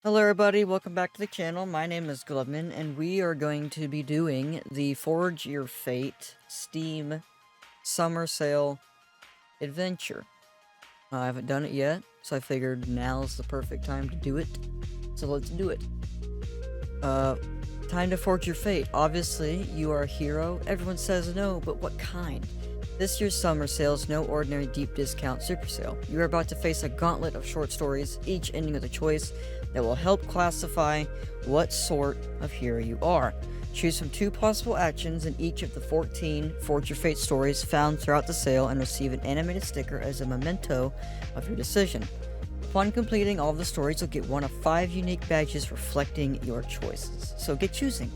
Hello everybody, welcome back to the channel. My name is Glubman, and we are going to be doing the Forge Your Fate Steam Summer Sale Adventure. I haven't done it yet, so I figured now's the perfect time to do it. So let's do it. Time to forge your fate. Obviously, you are a hero. Everyone says no, but what kind? This year's summer sale is no ordinary deep discount super sale. You are about to face a gauntlet of short stories, each ending with a choice that will help classify what sort of hero you are. Choose from 2 possible actions in each of the 14 Forge Your Fate stories found throughout the sale and receive an animated sticker as a memento of your decision. Upon completing all of the stories, you'll get one of 5 unique badges reflecting your choices. So get choosing.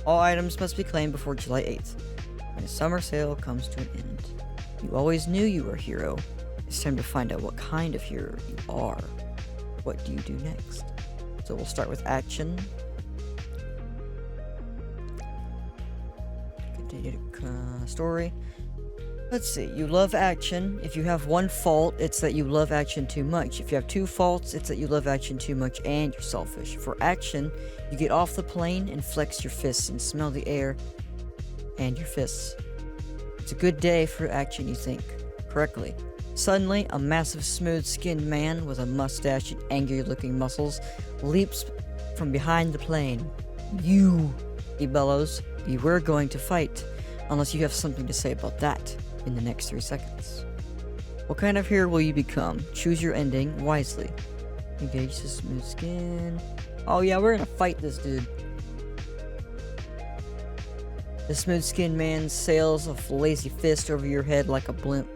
All items must be claimed before July 8th, when the summer sale comes to an end. You always knew you were a hero. It's time to find out what kind of hero you are. What do you do next? So we'll start with action. Continue to story. Let's see, you love action. If you have 1 fault, it's that you love action too much. If you have 2 faults, it's that you love action too much and you're selfish. For action, you get off the plane and flex your fists and smell the air and your fists. It's a good day for action, you think correctly. Suddenly, a massive smooth-skinned man with a mustache and angry-looking muscles leaps from behind the plane. You, he bellows, you were going to fight, unless you have something to say about that in the next 3 seconds. What kind of hero will you become? Choose your ending wisely. Engage the smooth skin. Oh yeah, we're gonna fight this dude. The smooth-skinned man sails a lazy fist over your head like a blimp.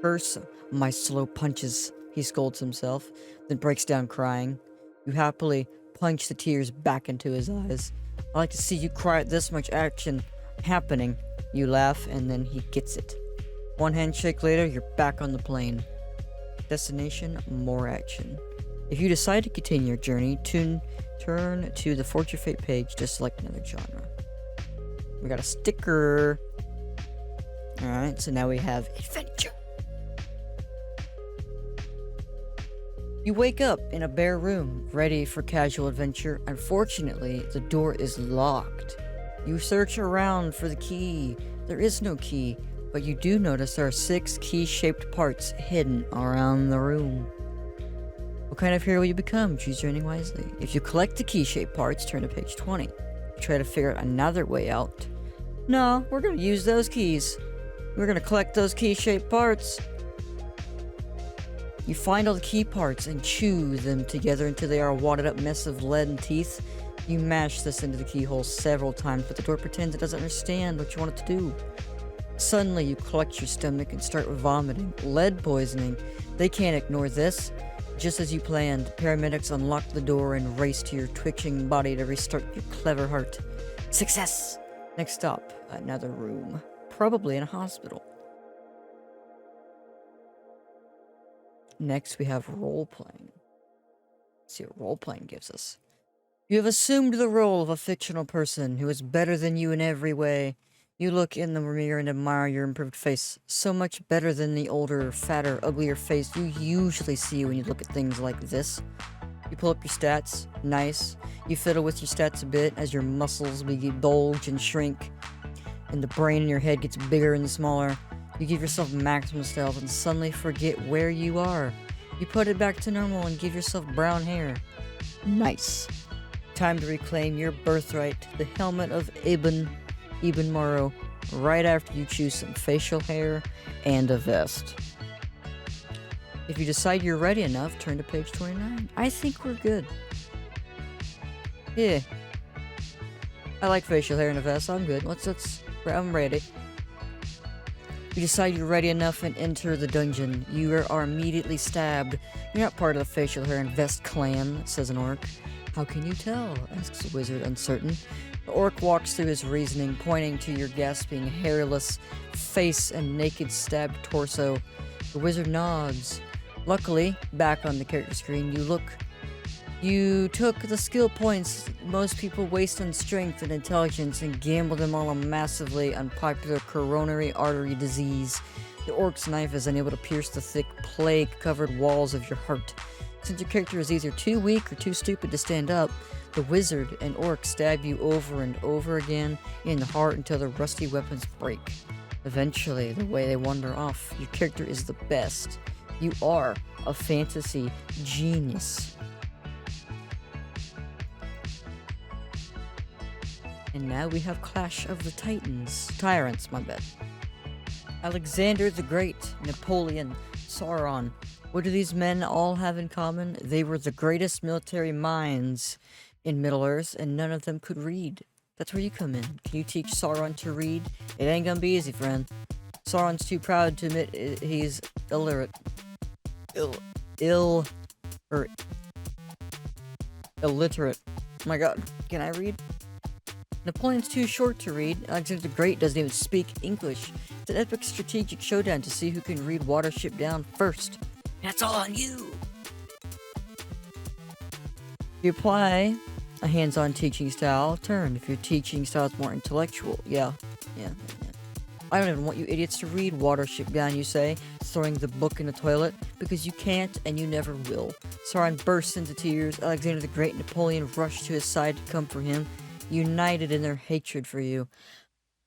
Curse my slow punches, he scolds himself, then breaks down crying. You happily punch the tears back into his eyes. I like to see you cry at this much action happening. You laugh, and then he gets it. 1 handshake later, you're back on the plane. Destination, more action. If you decide to continue your journey, turn to the Forge Your Fate page to select another genre. We got a sticker. Alright, so now we have adventure. You wake up in a bare room, ready for casual adventure. Unfortunately, the door is locked. You search around for the key. There is no key, but you do notice there are 6 key-shaped parts hidden around the room. What kind of hero will you become? Choose your ending wisely. If you collect the key-shaped parts, turn to page 20. Try to figure out another way out. No, we're gonna use those keys. We're gonna collect those key-shaped parts. You find all the key parts and chew them together until they are a wadded up mess of lead and teeth. You mash this into the keyhole several times, but the door pretends it doesn't understand what you want it to do. Suddenly, you clutch your stomach and start vomiting. Lead poisoning. They can't ignore this. Just as you planned, paramedics unlock the door and race to your twitching body to restart your clever heart. Success! Next stop, another room. Probably in a hospital. Next, we have role-playing. Let's see what role-playing gives us. You have assumed the role of a fictional person who is better than you in every way. You look in the mirror and admire your improved face. So much better than the older, fatter, uglier face you usually see when you look at things like this. You pull up your stats. Nice. You fiddle with your stats a bit as your muscles begin bulge and shrink, and the brain in your head gets bigger and smaller. You give yourself maximum stealth and suddenly forget where you are. You put it back to normal and give yourself brown hair. Nice. Time to reclaim your birthright, the helmet of Ibn Morrow, right after you choose some facial hair and a vest. If you decide you're ready enough, turn to page 29. I think we're good. Yeah. I like facial hair and a vest. I'm good. I'm ready. You decide you're ready enough and enter the dungeon. You are immediately stabbed. You're not part of the facial hair and vest clan, says an orc. How can you tell? Asks the wizard, uncertain. The orc walks through his reasoning, pointing to your gasping, hairless face and naked stabbed torso. The wizard nods. Luckily, back on the character screen, you took the skill points most people waste on strength and intelligence and gambled them all on massively unpopular coronary artery disease. The orc's knife is unable to pierce the thick, plague-covered walls of your heart. Since your character is either too weak or too stupid to stand up, the wizard and orc stab you over and over again in the heart until the rusty weapons break. Eventually, the way they wander off, your character is the best. You are a fantasy genius. And now we have Clash of the Tyrants, my bad. Alexander the Great, Napoleon, Sauron. What do these men all have in common? They were the greatest military minds in Middle-earth, and none of them could read. That's where you come in. Can you teach Sauron to read? It ain't gonna be easy, friend. Sauron's too proud to admit he's illiterate. Illiterate. Oh my god, can I read? Napoleon's too short to read. Alexander the Great doesn't even speak English. It's an epic strategic showdown to see who can read Watership Down first. That's all on you! You apply a hands-on teaching style turn. If your teaching style is more intellectual. Yeah. I don't even want you idiots to read Watership Down, you say, throwing the book in the toilet, because you can't and you never will. Sauron bursts into tears. Alexander the Great and Napoleon rush to his side to comfort him, united in their hatred for you.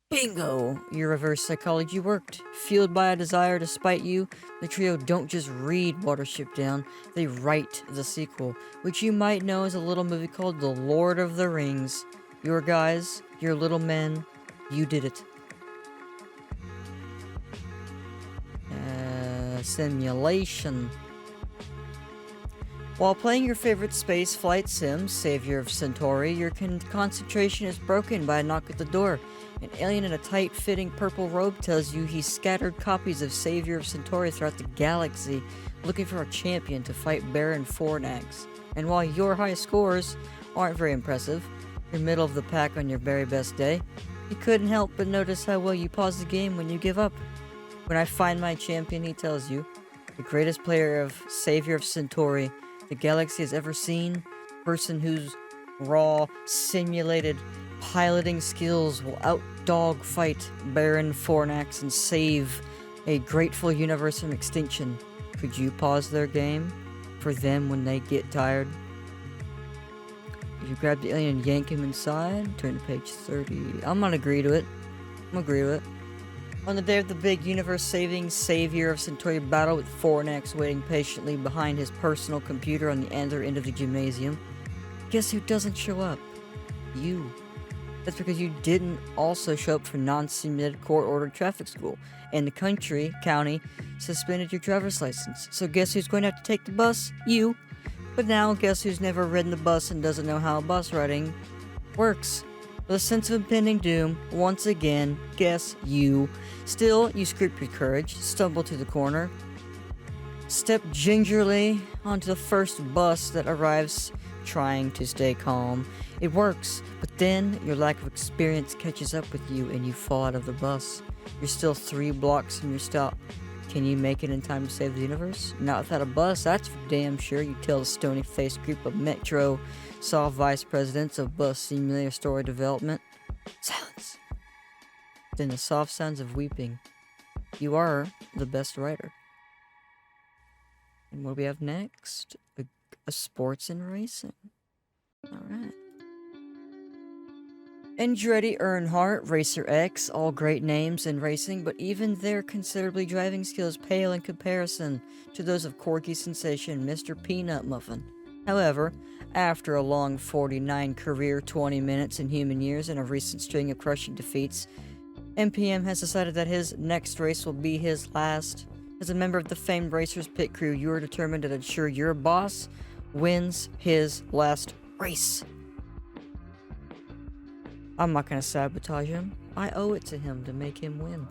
Bingo! Your reverse psychology worked. Fueled by a desire to spite you, the trio don't just read Watership Down, they write the sequel, which you might know as a little movie called The Lord of the Rings. Your guys, your little men, you did it. Simulation. While playing your favorite space flight sim, Savior of Centauri, your concentration is broken by a knock at the door. An alien in a tight-fitting purple robe tells you he's scattered copies of Savior of Centauri throughout the galaxy, looking for a champion to fight Baron Fornax. And while your high scores aren't very impressive, you're middle of the pack on your very best day, you couldn't help but notice how well you pause the game when you give up. When I find my champion, he tells you, the greatest player of Savior of Centauri the galaxy has ever seen, person whose raw, simulated piloting skills will outdog fight Baron Fornax and save a grateful universe from extinction. Could you pause their game for them when they get tired? If you grab the alien and yank him inside, turn to page 30. I'm gonna agree to it. On the day of the big universe-saving Savior of Centauri battle with Fornax waiting patiently behind his personal computer on the other end of the gymnasium, guess who doesn't show up? You. That's because you didn't also show up for non-simulated court-ordered traffic school, and the county, suspended your driver's license. So guess who's going to have to take the bus? You. But now guess who's never ridden the bus and doesn't know how bus riding works? With a sense of impending doom, once again, guess you. Still, you scrape your courage, stumble to the corner, step gingerly onto the first bus that arrives, trying to stay calm. It works, but then your lack of experience catches up with you and you fall out of the bus. You're still 3 blocks from your stop. Can you make it in time to save the universe? Not without a bus, that's for damn sure, you tell the stony-faced group of Metro Saw vice presidents of bus simulator story development. Silence. Then the soft sounds of weeping. You are the best writer. And what do we have next? A sports and racing. Alright. Andretti Earnhardt, Racer X, all great names in racing, but even their considerably driving skills pale in comparison to those of Corky sensation Mr. Peanut Muffin. However, after a long 49 career 20 minutes in human years and a recent string of crushing defeats, MPM has decided that his next race will be his last. As a member of the famed Racers pit crew, you are determined to ensure your boss wins his last race. I'm not going to sabotage him. I owe it to him to make him win.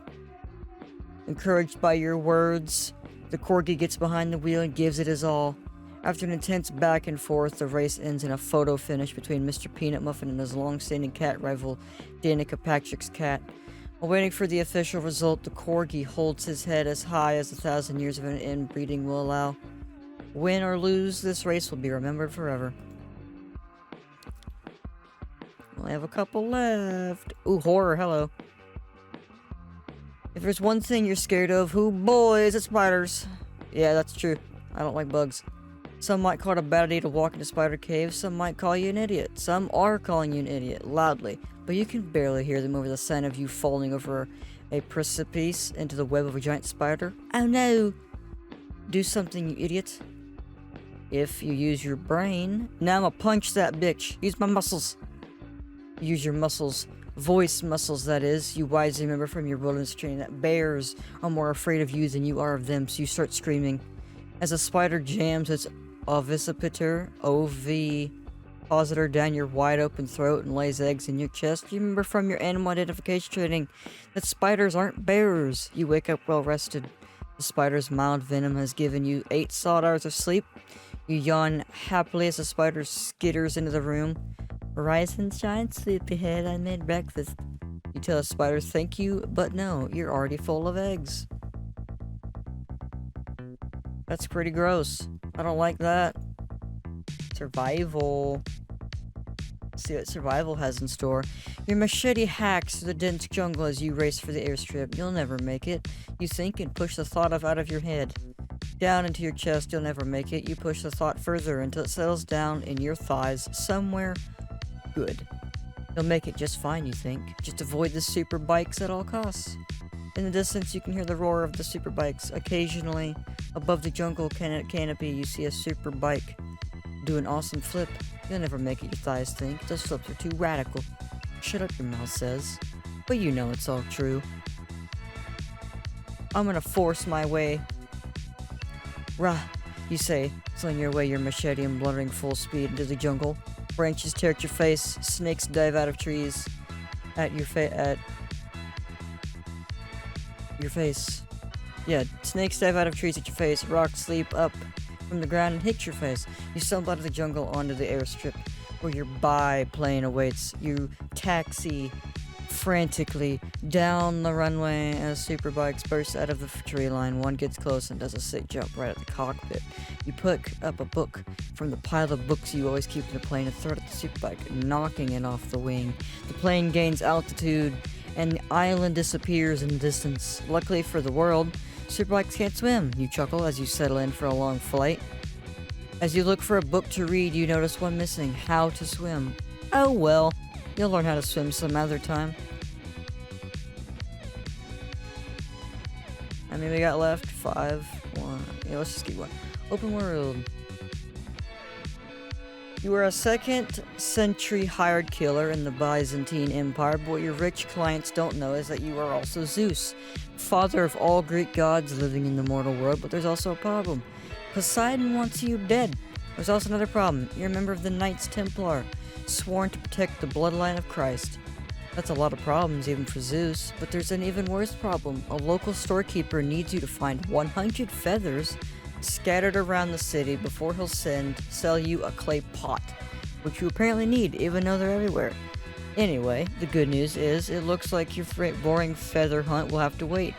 Encouraged by your words, the Corgi gets behind the wheel and gives it his all. After an intense back and forth, the race ends in a photo finish between Mr. Peanut Muffin and his long-standing cat rival, Danica Patrick's cat. While waiting for the official result, the Corgi holds his head as high as 1,000 years of inbreeding will allow. Win or lose, this race will be remembered forever. Only have a couple left. Ooh, horror, hello. If there's one thing you're scared of, boys, it's spiders. Yeah, that's true. I don't like bugs. Some might call it a bad idea to walk into spider caves. Some might call you an idiot. Some are calling you an idiot, loudly. But you can barely hear them over the sound of you falling over a precipice into the web of a giant spider. Oh no! Do something, you idiot. If you use your brain... Now I'm gonna punch that bitch. Use my muscles. Use your muscles. Voice muscles, that is. You wisely remember from your wilderness training that bears are more afraid of you than you are of them, so you start screaming. As a spider jams its ovipositor, ovipositor, down your wide open throat and lays eggs in your chest, you remember from your animal identification training that spiders aren't bears. You wake up well rested. The spider's mild venom has given you 8 solid hours of sleep. You yawn happily as the spider skitters into the room. Rise and shine, sleepyhead, I made breakfast. You tell the spider thank you, but no, you're already full of eggs. That's pretty gross. I don't like that. Survival. Let's see what survival has in store. Your machete hacks through the dense jungle as you race for the airstrip. You'll never make it. You think and push the thought out of your head. Down into your chest, you'll never make it. You push the thought further until it settles down in your thighs somewhere good. You'll make it just fine, you think. Just avoid the super bikes at all costs. In the distance, you can hear the roar of the super bikes. Occasionally, above the jungle canopy, you see a super bike do an awesome flip. You'll never make it, your thighs think. Those flips are too radical. Shut up, your mouth says. But you know it's all true. I'm gonna force my way. Rah, you say, slinging your way your machete and blundering full speed into the jungle. Branches tear at your face, snakes dive out of trees at your face. Yeah, snakes dive out of trees at your face, rocks leap up from the ground and hit your face. You stumble out of the jungle onto the airstrip where your biplane awaits. You taxi frantically down the runway as super bikes burst out of the tree line. One gets close and does a sick jump right at the cockpit. You pick up a book from the pile of books you always keep in the plane and throw it at the super bike, knocking it off the wing. The plane gains altitude and the island disappears in the distance. Luckily for the world, super bikes can't swim. You chuckle as you settle in for a long flight. As you look for a book to read, you notice one missing: How to Swim. Oh well, you'll learn how to swim some other time. I mean, we got left 5, 1. Yeah, let's just keep going. Open world. You are a 2nd century hired killer in the Byzantine Empire, but what your rich clients don't know is that you are also Zeus, father of all Greek gods living in the mortal world. But there's also a problem. Poseidon wants you dead. There's also another problem. You're a member of the Knights Templar, sworn to protect the bloodline of Christ. That's a lot of problems, even for Zeus. But there's an even worse problem. A local storekeeper needs you to find 100 feathers scattered around the city before he'll sell you a clay pot, which you apparently need, even though they're everywhere. Anyway, the good news is, it looks like your boring feather hunt will have to wait,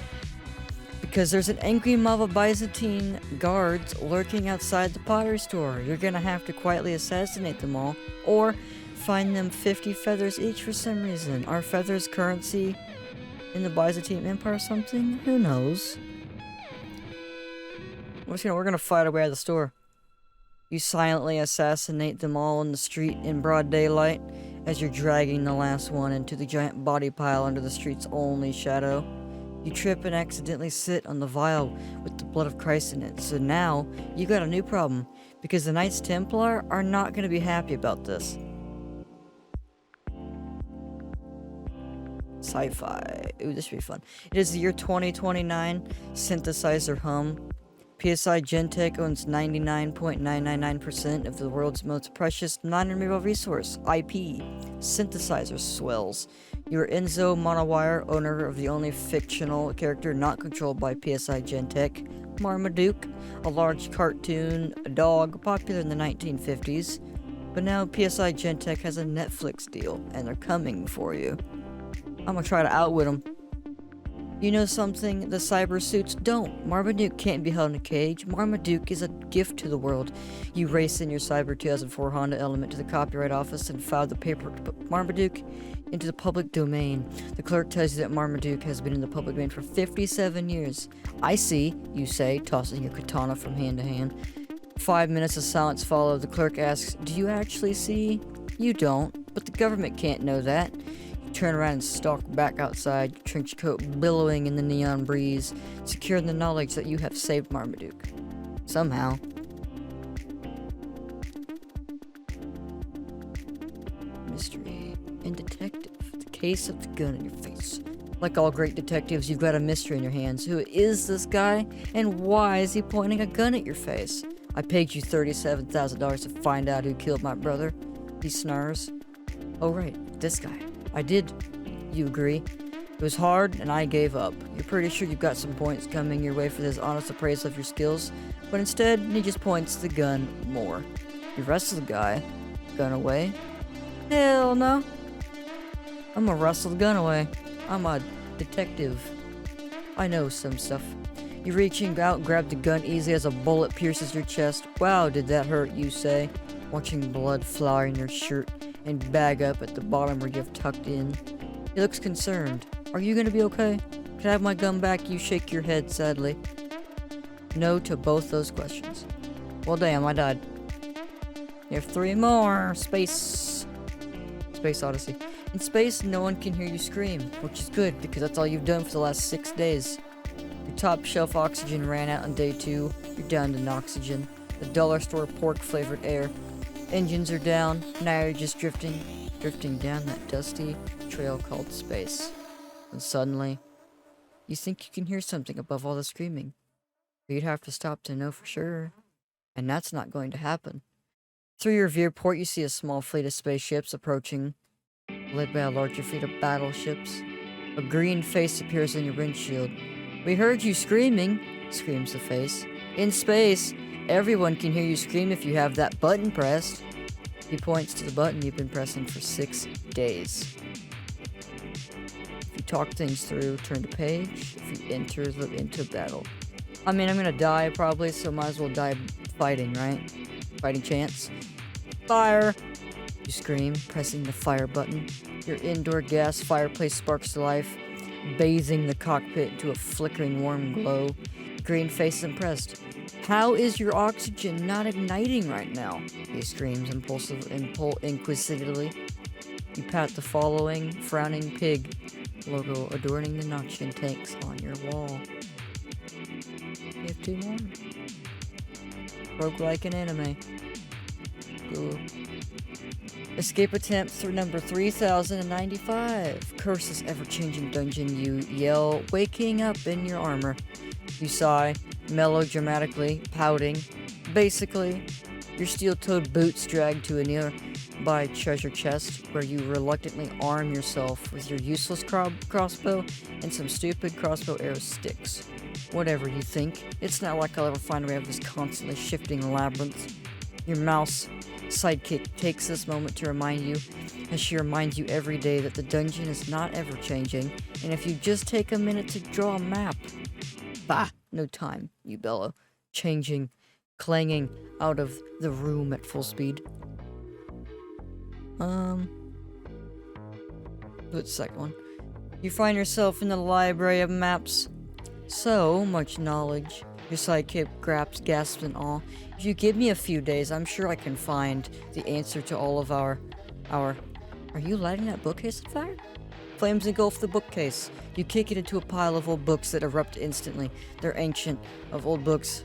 because there's an angry mob of Byzantine guards lurking outside the pottery store. You're gonna have to quietly assassinate them all, or find them 50 feathers each for some reason. Are feathers currency in the Byzantine Empire or something? Who knows? We're gonna fight our way out of the store. You silently assassinate them all in the street in broad daylight as you're dragging the last one into the giant body pile under the street's only shadow. You trip and accidentally sit on the vial with the blood of Christ in it. So now, you got a new problem, because the Knights Templar are not gonna be happy about this. Sci-fi. Ooh, this should be fun. It is the year 2029. Synthesizer hum. PSI Gentech owns 99.999% of the world's most precious non-renewable resource, IP. Synthesizer swells. You are Enzo Monowire, owner of the only fictional character not controlled by PSI Gentech, Marmaduke, a large cartoon dog popular in the 1950s. But now PSI Gentech has a Netflix deal, and they're coming for you. I'm gonna try to outwit them. You know something the cyber suits don't. Marmaduke can't be held in a cage. Marmaduke is a gift to the world. You race in your Cyber 2004 Honda Element to the Copyright Office and file the paperwork to put Marmaduke into the public domain. The clerk tells you that Marmaduke has been in the public domain for 57 years. I see, you say, tossing your katana from hand to hand. 5 minutes of silence follow. The clerk asks, "Do you actually see?" You don't, but the government can't know that. You turn around and stalk back outside, your trench coat billowing in the neon breeze, secure in the knowledge that you have saved Marmaduke. Somehow. Mystery and detective. The case of the gun in your face. Like all great detectives, you've got a mystery in your hands. Who is this guy, and why is he pointing a gun at your face? I paid you $37,000 to find out who killed my brother. He snarls. Oh right, this guy. I did. You agree? It was hard, and I gave up. You're pretty sure you've got some points coming your way for this honest appraisal of your skills, but instead, he just points the gun more. You wrestle the guy. Gun away? Hell no. I'm gonna wrestle the gun away. I'm a detective. I know some stuff. You reaching out, grab the gun easily as a bullet pierces your chest. Wow, did that hurt, you say, watching blood flower in your shirt and bag up at the bottom where you've tucked in. He looks concerned. Are you gonna be okay? Can I have my gun back? You shake your head sadly. No to both those questions. Well, damn, I died. You have 3 more. Space Odyssey. In space, no one can hear you scream, which is good because that's all you've done for the last 6 days. Your top shelf oxygen ran out on day 2. You're down to oxygen. The dollar store pork-flavored air. Engines are down. Now you're just drifting down that dusty trail called space. And suddenly, you think you can hear something above all the screaming. But you'd have to stop to know for sure. And that's not going to happen. Through your viewport, you see a small fleet of spaceships approaching, led by a larger fleet of battleships. A green face appears in your windshield. We heard you screaming, screams the face. In space, everyone can hear you scream if you have that button pressed. He points to the button you've been pressing for 6 days. If you talk things through, turn to page. If you enter into battle. I mean, I'm gonna die probably, so might as well die fighting, right? Fighting chance. Fire! You scream, pressing the fire button. Your indoor gas fireplace sparks to life, bathing the cockpit into a flickering warm glow. Green face impressed. How is your oxygen not igniting right now? He screams inquisitively. You pat the following frowning pig logo adorning the oxygen tanks on your wall. You have 2 more. Broke like an anime. Ooh. Escape attempt through number 3095. Curse this ever-changing dungeon, you yell, waking up in your armor. You sigh, melodramatically, pouting. Basically, your steel-toed boots drag to a nearby treasure chest where you reluctantly arm yourself with your useless crossbow and some stupid crossbow arrow sticks. Whatever you think, it's not like I'll ever find a way out of this constantly shifting labyrinth. Your mouse sidekick takes this moment to remind you, as she reminds you every day, that the dungeon is not ever-changing, and if you just take a minute to draw a map. Bah! No time, you bellow, clanging out of the room at full speed. Do the second one. You find yourself in the library of maps. So much knowledge. Your sidekick gasps in awe. If you give me a few days, I'm sure I can find the answer to all of our... Are you lighting that bookcase on fire? Flames engulf the bookcase. You kick it into a pile of old books that erupt instantly. They're ancient, of old books,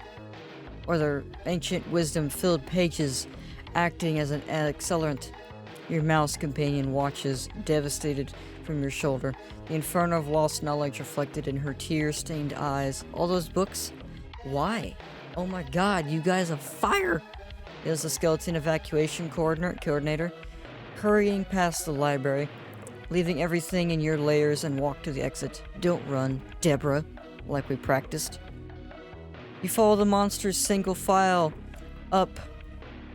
or their ancient wisdom-filled pages acting as an accelerant. Your mouse companion watches, devastated, from your shoulder. The inferno of lost knowledge reflected in her tear-stained eyes. All those books? Why? Oh my god, you guys are fire! There's the skeleton evacuation coordinator, hurrying past the library, leaving everything in your layers and walk to the exit. Don't run, Deborah, like we practiced. You follow the monster's single file up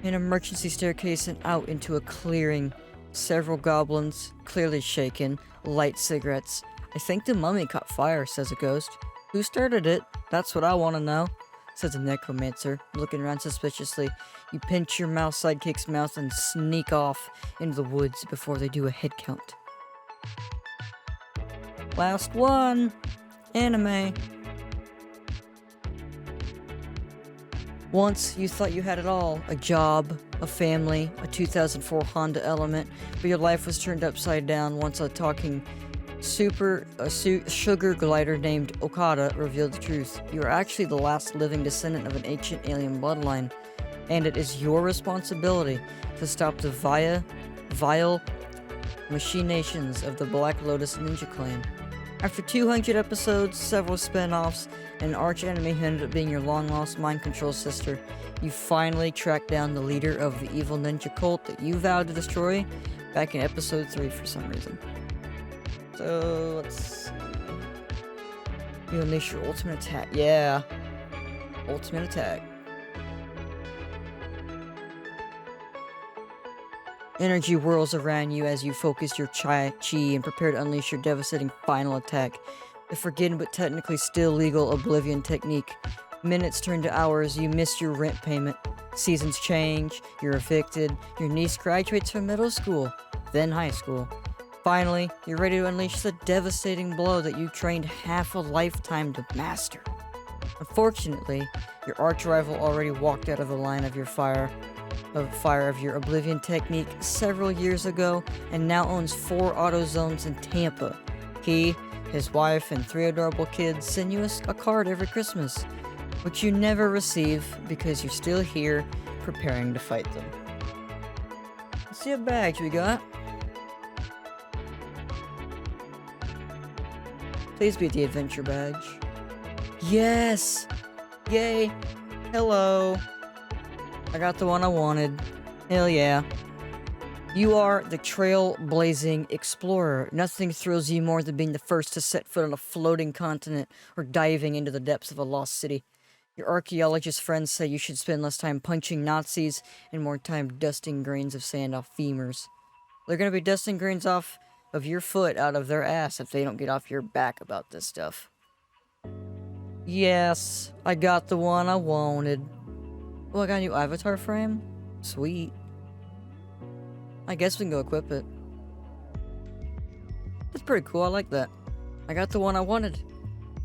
an emergency staircase and out into a clearing. Several goblins, clearly shaken, light cigarettes. I think the mummy caught fire, says a ghost. Who started it? That's what I want to know, says a necromancer, looking around suspiciously. You pinch your mouse sidekick's mouth and sneak off into the woods before they do a head count. Last one! Anime. Once you thought you had it all, a job, a family, a 2004 Honda Element, but your life was turned upside down once a talking sugar glider named Okada revealed the truth. You are actually the last living descendant of an ancient alien bloodline, and it is your responsibility to stop the vile machinations of the Black Lotus Ninja Clan. After 200 episodes, several spin-offs, and an arch-enemy who ended up being your long-lost mind control sister, you finally tracked down the leader of the evil ninja cult that you vowed to destroy back in episode 3 for some reason. So, let's see. You unleash your ultimate attack. Yeah. Ultimate attack. Energy whirls around you as you focus your chi and prepare to unleash your devastating final attack. The forgotten but technically still legal Oblivion technique. Minutes turn to hours, you miss your rent payment. Seasons change, you're evicted, your niece graduates from middle school, then high school. Finally, you're ready to unleash the devastating blow that you trained half a lifetime to master. Unfortunately, your arch-rival already walked out of the line of your fire of your Oblivion technique several years ago and now owns 4 auto zones in Tampa. He, his wife, and 3 adorable kids send you a card every Christmas, which you never receive because you're still here preparing to fight them. Let's see what badge we got. Please be the adventure badge. Yes! Yay! Hello! I got the one I wanted. Hell yeah. You are the Trailblazing Explorer. Nothing thrills you more than being the first to set foot on a floating continent or diving into the depths of a lost city. Your archaeologist friends say you should spend less time punching Nazis and more time dusting grains of sand off femurs. They're gonna be dusting grains off of your foot out of their ass if they don't get off your back about this stuff. Yes, I got the one I wanted. Oh, I got a new avatar frame? Sweet. I guess we can go equip it. That's pretty cool, I like that. I got the one I wanted.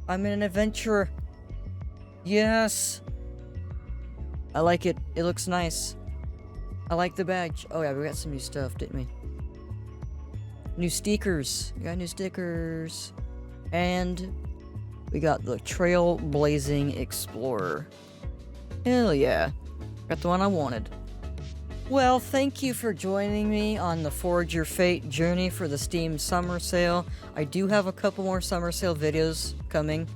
I'm an adventurer. Yes! I like it. It looks nice. I like the badge. Oh yeah, we got some new stuff, didn't we? New stickers. We got new stickers. And we got the Trailblazing Explorer. Hell yeah. Got the one I wanted. Well, thank you for joining me on the Forge Your Fate journey for the Steam Summer Sale. I do have a couple more Summer Sale videos coming.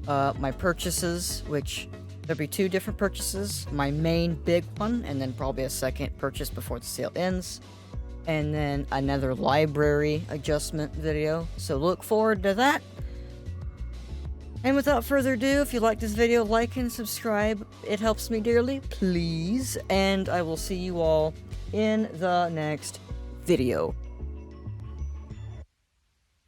My purchases, which there'll be 2 different purchases. My main big one, and then probably a second purchase before the sale ends. And then another library adjustment video. So look forward to that. And without further ado, if you like this video, like and subscribe. It helps me dearly, please. And I will see you all in the next video.